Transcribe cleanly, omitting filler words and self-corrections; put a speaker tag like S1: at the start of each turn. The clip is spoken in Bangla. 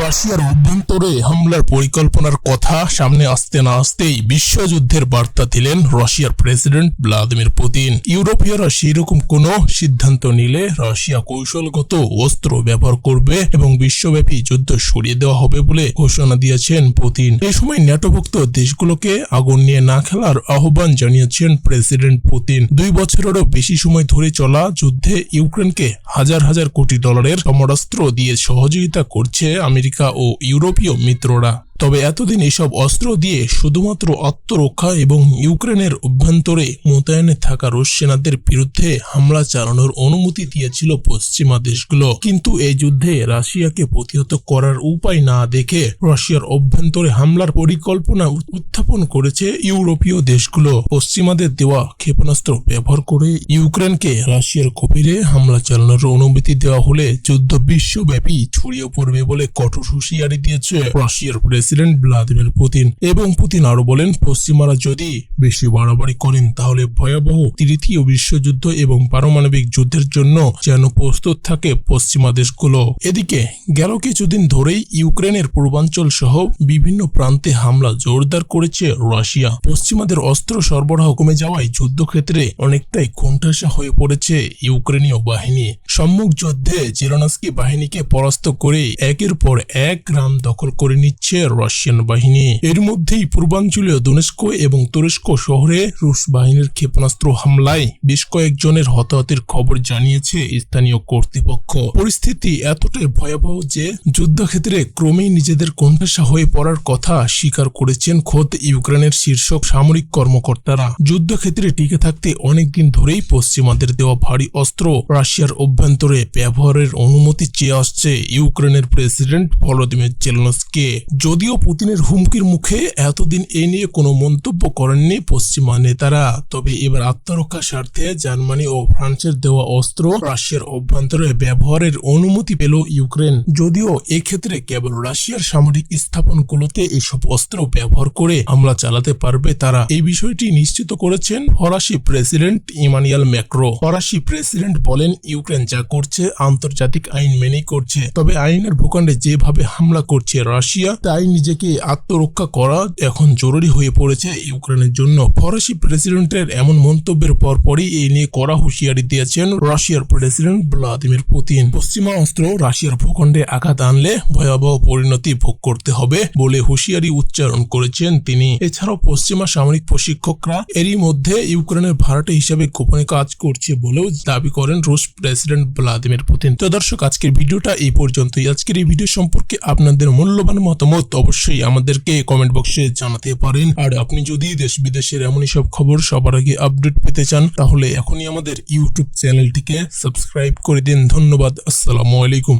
S1: রাশিয়ার অভ্যন্তরে হামলার পরিকল্পনার কথা সামনে আসতে না আসতেই বিশ্বযুদ্ধের বার্তা দিলেন রাশিয়ার প্রেসিডেন্ট ভ্লাদিমির পুতিন। ইউরোপীয়রা সেইরকম কোনো সিদ্ধান্ত নিলে রাশিয়া কৌশলগত অস্ত্র ব্যবহার করবে এবং বিশ্বব্যাপী যুদ্ধ সরিয়ে দেওয়া হবে বলে ঘোষণা দিয়েছেন পুতিন। এ সময় ন্যাটোভুক্ত দেশগুলোকে আগুন নিয়ে না খেলার আহ্বান জানিয়েছেন প্রেসিডেন্ট পুতিন। 2 বছরেরও বেশি সময় ধরে চলা যুদ্ধে ইউক্রেনকে হাজার হাজার কোটি ডলারের সমরাস্ত্র দিয়ে সহযোগিতা করছে আমেরিকা ও ইউরোপীয় মিত্ররা। তবে এতদিন এসব অস্ত্র দিয়ে শুধুমাত্র আত্মরক্ষা এবং ইউক্রেনের অভ্যন্তরে মোতায়েনে থাকা রুশ সেনাদের বিরুদ্ধে হামলা চালানোর অনুমতি দিয়েছিল পশ্চিমা দেশগুলো। কিন্তু এই যুদ্ধে রাশিয়াকে প্রতিহত করার উপায় না দেখে রাশিয়ার অভ্যন্তরে হামলার পরিকল্পনা উত্থাপন করেছে ইউরোপীয় দেশগুলো। পশ্চিমাদের দেওয়া ক্ষেপণাস্ত্র ব্যবহার করে ইউক্রেনকে রাশিয়ার গভীরে হামলা চালানোর অনুমতি দেওয়া হলে যুদ্ধ বিশ্বব্যাপী ছড়িয়ে পড়বে বলে কঠোর হুঁশিয়ারি দিয়েছে রাশিয়ার প্রেসিডেন্ট ভ্লাদিমির পুতিন। এবং পুতিন আরো বলেন, পশ্চিমারা যদি বেশি বাড়াবাড়ি করেন তাহলে ভয়াবহ তৃতীয় বিশ্বযুদ্ধ এবং পারমাণবিক যুদ্ধের জন্য যেন প্রস্তুত থাকে পশ্চিমা দেশগুলো। এদিকে গেল কিছুদিন ধরেই ইউক্রেনের পূর্বাঞ্চল সহ বিভিন্ন প্রান্তে হামলা জোরদার করেছে রাশিয়া। পশ্চিমাদের অস্ত্র সরবরাহ কমে যাওয়ায় যুদ্ধক্ষেত্রে অনেকটাই কোণঠাসা হয়ে পড়েছে ইউক্রেনীয় বাহিনী। সম্মুখ যুদ্ধে জেলেনস্কি বাহিনীকে পরাস্ত করে একের পর এক গ্রাম দখল করে নিচ্ছে রাশিয়ান বাহিনী। এর মধ্যেই পূর্বাঞ্চলীয় দোনেস্ক এবং তুরস্ক শহরে রুশ বাহিনীর ক্ষেপণাস্ত্র হামলায় বেশ কয়েকজনের হতাহতের খবর জানিয়েছে স্থানীয় কর্তৃপক্ষ। পরিস্থিতি এতটাই ভয়াবহ যে যুদ্ধক্ষেত্রে ক্রমেই নিজেদের কোণঠাসা হয়ে পড়ার কথা স্বীকার করেছেন খোদ ইউক্রেনের শীর্ষ সামরিক কর্মকর্তারা। যুদ্ধক্ষেত্রে টিকে থাকতে অনেকদিন ধরেই পশ্চিমাদের দেওয়া ভারী অস্ত্র রাশিয়ার অভ্যন্তরে ব্যবহারের অনুমতি চেয়ে আসছে ইউক্রেনের প্রেসিডেন্ট ভলোদিমির জেলেনস্কি। যদিও পুতিনের হুমকির মুখে এতদিন এ নিয়ে কোনো মন্তব্য করেননি পশ্চিমা নেতারা, তবে এবার আত্মরক্ষার স্বার্থে জার্মানি ও ফ্রান্সের দেওয়া অস্ত্র রাশিয়ার অভ্যন্তরে ব্যবহারের অনুমতি পেল ইউক্রেন। যদিও এক্ষেত্রে কেবল রাশিয়ার সামরিক স্থাপনগুলোতে এসব অস্ত্র ব্যবহার করে হামলা চালাতে পারবে তারা। এই বিষয়টি নিশ্চিত করেছেন ফরাসি প্রেসিডেন্ট ইমানুয়েল ম্যাক্রো। ফরাসি প্রেসিডেন্ট বলেন, ইউক্রেন যা করছে আন্তর্জাতিক আইন মেনেই করছে, তবে আইনের ভূখণ্ডে যেভাবে হামলা করছে রাশিয়া, তাই নিজেকে আত্মরক্ষা করা এখন জরুরি হয়ে পড়েছে ইউক্রেনের জন্য। ফরাসি প্রেসিডেন্টের এমন মন্তব্যের পরপরই এই নিয়ে কড়া হুঁশিয়ারি দিয়েছেন রাশিয়ার প্রেসিডেন্ট ভ্লাদিমির পুতিন। পশ্চিমা অস্ত্র রাশিয়ার ভূখণ্ডে আঘাত আনলে ভয়াবহ পরিণতি ভোগ করতে হবে বলে হুঁশিয়ারি উচ্চারণ করেছেন তিনি। এছাড়াও পশ্চিমা সামরিক প্রশিক্ষকরা এরই মধ্যে ইউক্রেনের ভাড়াটে হিসেবে গোপনে কাজ করছে বলেও দাবি করেন রুশ প্রেসিডেন্ট ভ্লাদিমির পুতিন। তো দর্শক, আজকের ভিডিওটা এই পর্যন্তই। আজকের এই ভিডিও সম্পর্কে আপনাদের মূল্যবান মতামত অবশ্যই আমাদেরকে কমেন্ট বক্সে জানাতে পারেন। আর আপনি যদি দেশ বিদেশের এমনই সব খবর সবার আগে আপডেট পেতে চান তাহলে এখনই আমাদের ইউটিউব চ্যানেলটিকে সাবস্ক্রাইব করে দিন। ধন্যবাদ। আসসালামু আলাইকুম।